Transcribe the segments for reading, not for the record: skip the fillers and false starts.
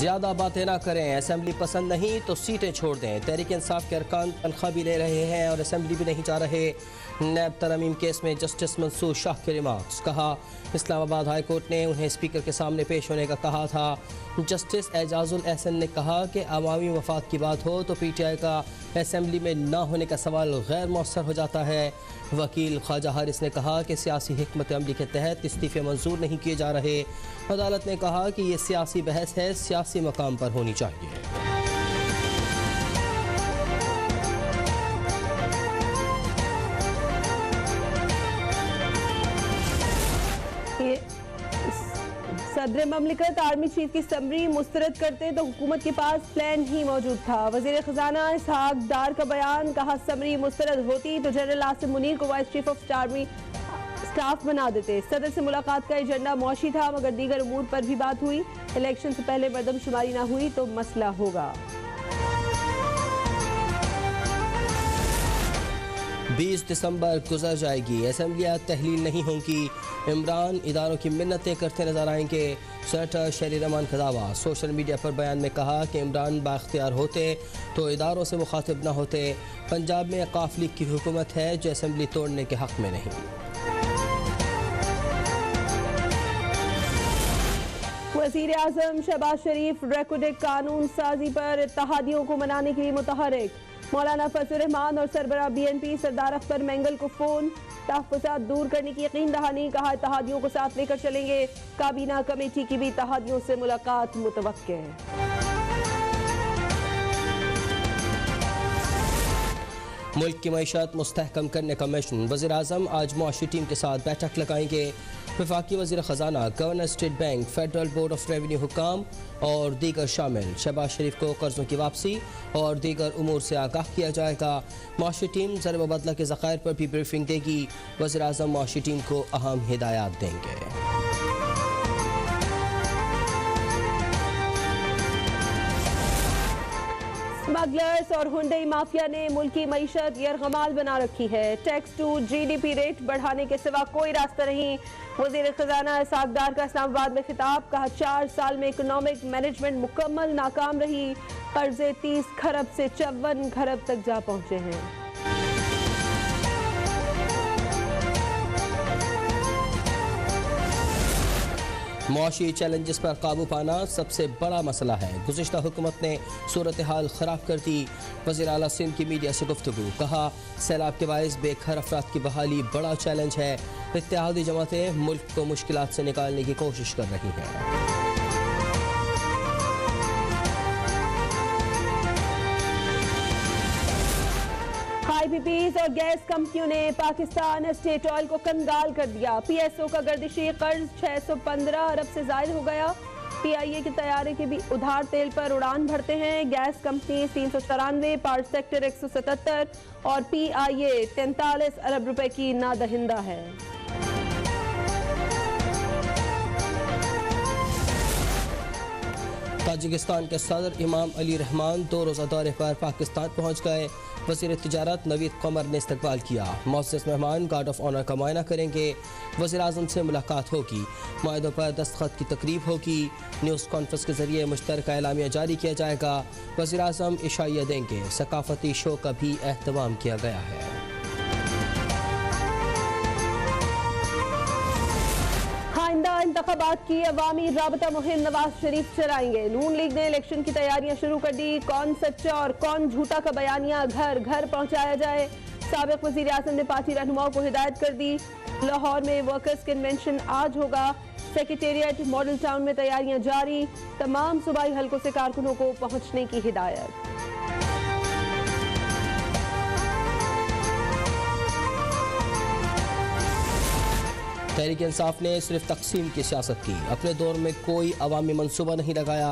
ज्यादा बातें ना करें, असेंबली पसंद नहीं तो सीटें छोड़ दें। तहरीक इंसाफ के अरकान तनख्वाह भी ले रहे हैं और असेंबली भी नहीं जा रहे। नैब तरमीम केस में जस्टिस मंसूर शाह के रिमार्क्स। कहा, इस्लामाबाद हाई कोर्ट ने उन्हें स्पीकर के सामने पेश होने का कहा था। जस्टिस एजाजुल एहसन ने कहा कि अवामी मफाद की बात हो तो PTI का असेंबली में ना होने का सवाल गैर मौसर हो जाता है। वकील ख्वाजा हारिस ने कहा कि सियासी हिकमत अमली के तहत इस्तीफे मंजूर नहीं किए जा रहे। अदालत ने कहा कि ये सियासी बहस है, सियासी मकाम पर होनी चाहिए। सदर ममलिकत आर्मी चीफ की समरी मुस्तरद करते तो हुकूमत के पास प्लान ही मौजूद था। वजीर खजाना इसहाक डार का बयान। कहा, समरी मुस्तरद होती तो जनरल आसिम मुनीर को vice chief of army staff बना देते। सदर से मुलाकात का एजेंडा मौशी था मगर दीगर उमूर पर भी बात हुई। इलेक्शन से पहले मरदमशुमारी ना हुई तो मसला होगा। 20 दिसंबर गुजर जाएगी, असेंबलियाँ तहलील नहीं होंगी। इमरान इदारों की मिन्नतें करते नजर आएंगे। सेनेटर शहरी रहमान का दावा। सोशल मीडिया पर बयान में कहा कि इमरान बाख्तियार होते तो इदारों से मुखातिब न होते। पंजाब में काफ लीग की हुकूमत है जो असेंबली तोड़ने के हक में नहीं। वज़ीर आज़म शहबाज शरीफ रेकॉर्डिक कानून साजी पर इत्तेहादियों को मनाने के लिए मुतहरिक। मौलाना फजल रहमान और सरबराह BNP सरदार अख्तर मेंगल को फोन। तहफ़्फ़ुज़ात दूर करने की यकीन दहानी। कहा, इत्तेहादियों को साथ लेकर चलेंगे। काबीना कमेटी की भी इत्तेहादियों से मुलाकात मुतवक्के है। मुल्क की मईशत मुस्तहकम करने का मिशन। वज़ीर आज़म आज मुआशी टीम के साथ बैठक लगाएंगे। वफाकी वज़ीर ख़जाना, governor State Bank, Federal Board of Revenue हुक्काम और दीगर शामिल। शहबाज शरीफ को कर्ज़ों की वापसी और दीगर उमूर से आगाह किया जाएगा। मुआशी टीम ज़र मुबदला के ज़खायर पर भी ब्रीफिंग देगी। वज़ीर आज़म मुआशी टीम को अहम हिदायत देंगे। स्मगलर्स और हुंडई माफिया ने मुल्क की मईशत यरगमाल बना रखी है। टैक्स टू GDP रेट बढ़ाने के सिवा कोई रास्ता नहीं। वज़ीर खजाना इसहाक डार का इस्लामाबाद में खिताब। कहा, 4 साल में इकोनॉमिक मैनेजमेंट मुकम्मल नाकाम रही। कर्जे 30 खरब से 54 खरब तक जा पहुंचे हैं। मुआशी चैलेंजेस पर काबू पाना सबसे बड़ा मसला है। गुज़िश्ता हुकूमत ने सूरत हाल ख़राब कर दी। वज़ीर आला सिंध की मीडिया से गुफ्तगू। कहा, सैलाब के बायस बेघर अफराद की बहाली बड़ा चैलेंज है। इत्तेहादी जमातें मुल्क को मुश्किलात से निकालने की कोशिश कर रही हैं। IPPs और गैस कंपनियों ने पाकिस्तान स्टेट ऑयल को कंगाल कर दिया। PSO का गर्दिशी कर्ज 615 अरब से जायद हो गया। PIA के तैयारे के भी उधार तेल पर उड़ान भरते हैं। गैस कंपनी 394, पावर सेक्टर 177 और PIA 43 अरब रुपए की नादहिंदा है। ताजिकिस्तान के सदर इमाम अली रहमान 2 रोज़ा दौरे पर पाकिस्तान पहुँच गए। वज़ीर तिजारत नवीद कमर ने इस्तकबाल किया। मुअज़्ज़ज़ मेहमान गार्ड ऑफ ऑनर का मुआयना करेंगे। वज़ीर आज़म से मुलाकात होगी। मुआहदों पर दस्तखत की तकरीब होगी। न्यूज़ कॉन्फ्रेंस के जरिए मुश्तरका एलामिया जारी किया जाएगा। वज़ीर आज़म इशाइया देंगे। सकाफती शो का भी एहतमाम किया गया है। इंतखाबात की अवामी राबता मुहिम नवाज शरीफ चलाएंगे। नून लीग ने इलेक्शन की तैयारियां शुरू कर दी। कौन सच्चा और कौन झूठा का बयानिया घर घर पहुंचाया जाए। साबिक वज़ीर आज़म ने पार्टी रहनुमाओं को हिदायत कर दी। लाहौर में वर्कर्स कन्वेंशन आज होगा। सेक्रेटेरिएट मॉडल टाउन में तैयारियां जारी। तमाम सूबाई हलकों से कारकुनों को पहुंचने की हिदायत। तहरीक इंसाफ ने सिर्फ तकसीम की सियासत की। अपने दौर में कोई अवामी मनसूबा नहीं लगाया।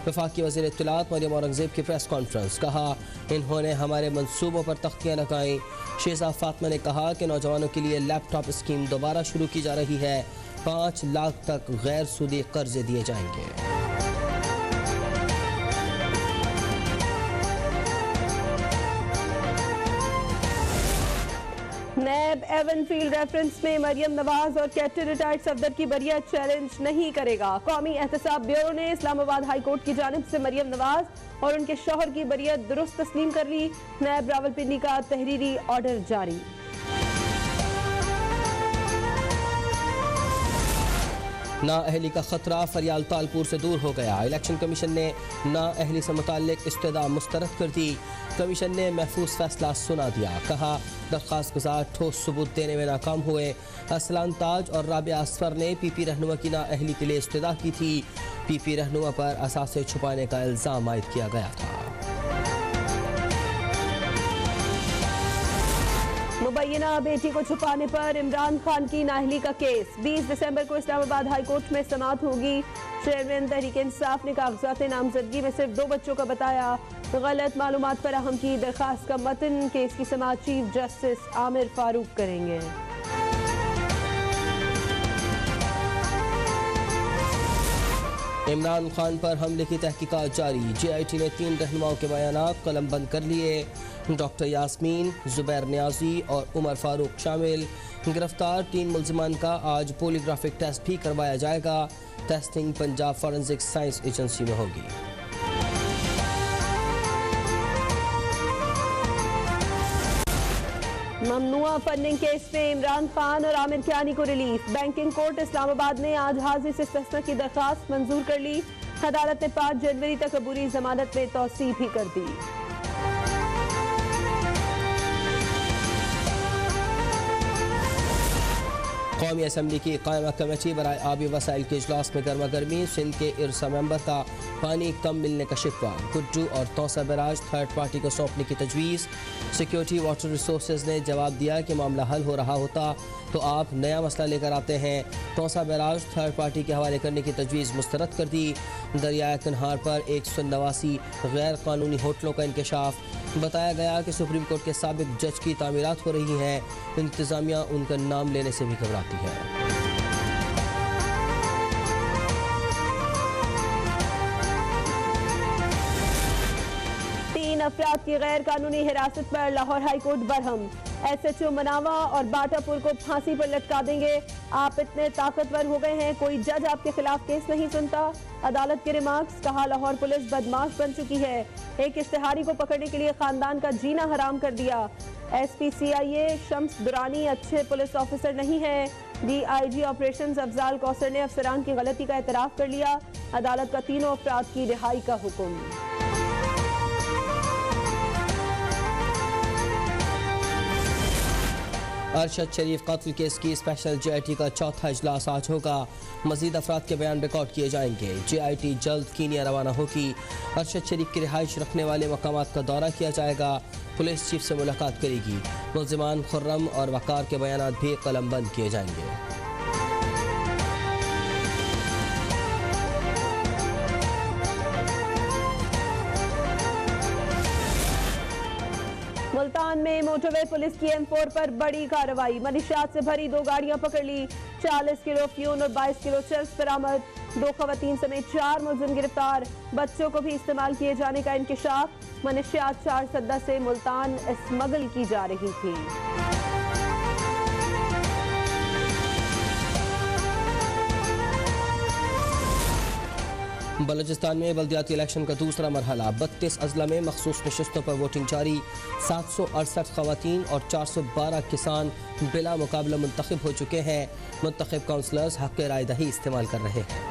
वफाकी वज़ीर इत्तलात मरियम औरंगज़ेब की प्रेस कॉन्फ्रेंस। कहा, इन्होंने हमारे मनसूबों पर तख्तियाँ लगाईं। शेजा फातमा ने कहा कि नौजवानों के लिए लैपटॉप स्कीम दोबारा शुरू की जा रही है। 5 लाख तक गैर सूदी कर्जे दिए जाएंगे। नैब एवनफील्ड रेफरेंस में मरियम नवाज और कैप्टन रिटायर्ड सफदर की बरियत चैलेंज नहीं करेगा। कौमी एहतसाब ब्यूरो ने इस्लामाबाद हाई कोर्ट की जानिब से मरियम नवाज और उनके शौहर की बरियत दुरुस्त तस्लीम कर ली। नैब रावलपिंडी का तहरीरी ऑर्डर जारी। नाअहली का खतरा फरियाल तालपुर से दूर हो गया। इलेक्शन कमीशन ने नाअहली से मुताल्लिक इस्तदा मुस्तरद कर दी। कमीशन ने महफूज फैसला सुना दिया। कहा दरख्वास्त गुजार ठोस सबूत देने में नाकाम हुए। असलान ताज और राबिया असफर ने पीपी रहनुमा की नाअहली के लिए इस्तदा की थी। पीपी रहनुमा पर असासे छुपाने का इल्ज़ाम आयद किया गया था। मुबैना बेटी को छुपाने पर इमरान खान की नाअहली का केस 20 दिसंबर को इस्लामाबाद हाई कोर्ट में समाअत होगी। चेयरमैन तहरीक इंसाफ ने कागजात नामजदगी में सिर्फ 2 बच्चों का बताया गलत मालूमात फराहम की। दरखास्त का मतन केस की समाअत चीफ जस्टिस आमिर फारूक करेंगे। इमरान खान पर हमले की तहकीकात जारी। JIT ने 3 रहनुमाओं के बयानात कलम बंद कर लिए। डॉक्टर यास्मीन, जुबैर नियाजी और उमर फारूक शामिल। गिरफ्तार 3 मुल्जिमान का आज पोलीग्राफिक टेस्ट भी करवाया जाएगा। Testing Punjab forensic science agency में होगी। ममनुआ फंडिंग केस में इमरान खान और आमिर कियानी को रिलीफ। बैंकिंग कोर्ट इस्लामाबाद ने आज हाजिर से इस्तस्ना की दरखास्त मंजूर कर ली। अदालत ने 5 जनवरी तक अबूरी जमानत में तौसीह भी कर दी। कौमी असम्बली की कायमा कमेटी बराए आबी वसाइल के इजलास में गर्मा गर्मी। सिंध के इरसा मेंबर का पानी कम मिलने का शिकवा। गुड्डू और तौसा बैराज थर्ड पार्टी को सौंपने की तजवीज़। सिक्योरिटी वाटर रिसोर्सेज ने जवाब दिया कि मामला हल हो रहा होता तो आप नया मसला लेकर आते हैं। तौसा बैराज थर्ड पार्टी के हवाले करने की तजवीज़ मुस्तरद कर दी। दरियाए कन्हार पर 189 गैर कानूनी होटलों का इंकशाफ। बताया गया कि सुप्रीम कोर्ट के साबिक जज की तामीरात हो रही हैं। इंतज़ामिया उनका नाम लेने से भी घबराती है। अफराद की गैर कानूनी हिरासत पर Lahore high court Barham. SHO मनावा और बाटापुर को फांसी पर लटका देंगे। आप इतने ताकतवर हो गए हैं, कोई जज आपके खिलाफ केस नहीं सुनता। अदालत के रिमार्क्स। कहा लाहौर पुलिस बदमाश बन चुकी है। एक इश्तिहारी को पकड़ने के लिए खानदान का जीना हराम कर दिया। SP CIA शम्स दुरानी अच्छे पुलिस ऑफिसर नहीं है। DIG ऑपरेशंस अफजाल कौसर ने अफसरान की गलती का एतराफ कर लिया। अदालत का 3 अफराद की रिहाई का हुक्म। अरशद शरीफ कत्ल केस की स्पेशल JIT का चौथा इजलास आज होगा। मजीद अफराद के बयान रिकॉर्ड किए जाएंगे। JIT जल्द कीनिया रवाना होगी। अरशद शरीफ की रिहाइश रखने वाले मकामात का दौरा किया जाएगा। पुलिस चीफ से मुलाकात करेगी। मुल्जिमान खुर्रम और वकार के बयान भी कलम बंद किए जाएंगे। मुल्तान में मोटरवे पुलिस की M4 पर बड़ी कार्रवाई। मनीषात से भरी 2 गाड़ियां पकड़ ली। 40 किलो अफयून और 22 किलो चरस बरामद। 2 खवातीन समेत 4 मुलजिम गिरफ्तार। बच्चों को भी इस्तेमाल किए जाने का इंकिशाफ। मनीषात 4 सद्दा से मुल्तान स्मगल की जा रही थी। बलूचिस्तान में बल्दियाती इलेक्शन का दूसरा मरहला। 32 अजला में मखसूस नशस्तों पर वोटिंग जारी। 768 खवातीन और 412 किसान बिला मुकाबला मुंतखब हो चुके हैं। मुंतखब काउंसलर्स हक राय दही इस्तेमाल कर रहे हैं।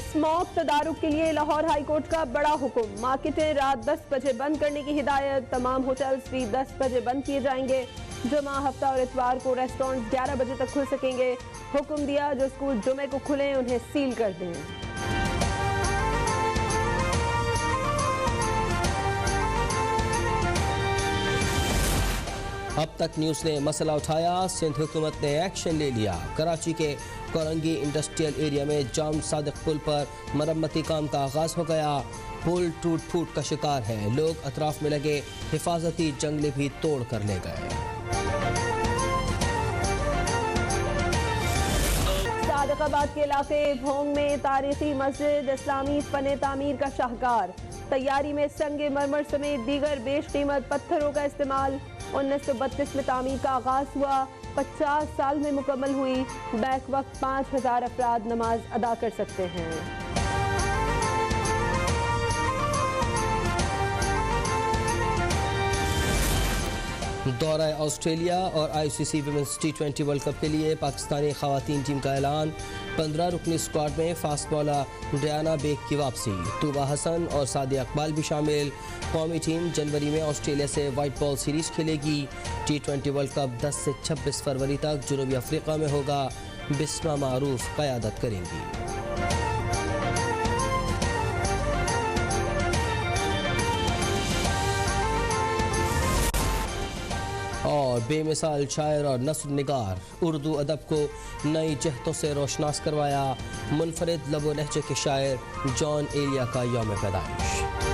स्मॉक तदारुक के लिए लाहौर हाई कोर्ट का बड़ा हुक्म। मार्केटें रात 10 बजे बंद करने की हिदायत। तमाम होटल्स भी 10 बजे बंद किए जाएंगे। जुमा, हफ्ता और इतवार को रेस्टोरेंट 11 बजे तक खुल सकेंगे। हुक्म दिया जो स्कूल जुमे को खुले उन्हें सील कर दें। अब तक न्यूज़ ने मसला उठाया, सिंध हुकूमत ने एक्शन ले लिया। कराची के कोरंगी इंडस्ट्रियल एरिया में जाम सादिक पुल पर मरम्मती काम का आगाज हो गया। पुल टूट फूट का शिकार है। लोग अतराफ में लगे हिफाजती जंगले भी तोड़ कर ले गए। सादिकाबाद के इलाके भोंग में तारीखी मस्जिद इस्लामी फने तामीर का शाहकार। तैयारी में संगे मरमर समेत दीगर बेशकीमत पत्थरों का इस्तेमाल। 1932 में तामीर का आगाज हुआ, 50 साल में मुकम्मल हुई। बैक वक्त 5000 अफराद नमाज अदा कर सकते हैं। दौरा ऑस्ट्रेलिया और ICC women's T20 world cup के लिए पाकिस्तानी खवातीन टीम का ऐलान। 15 रुकनी स्क्वाड में फास्ट बॉलर डियाना बेग की वापसी, तूबा हसन और सादिया इकबाल भी शामिल। कौमी टीम जनवरी में ऑस्ट्रेलिया से वाइट बॉल सीरीज खेलेगी। T20 वर्ल्ड कप 10 से 26 फरवरी तक जनूबी अफ्रीका में होगा। बिस्मा मारूफ क़यादत करेंगी। और बेमिसाल शायर और नस्र निगार, उर्दू अदब को नई जहतों से रोशनास करवाया। मुनफरिद लबो लहजे के शायर जॉन एलिया का यौम पैदाइश।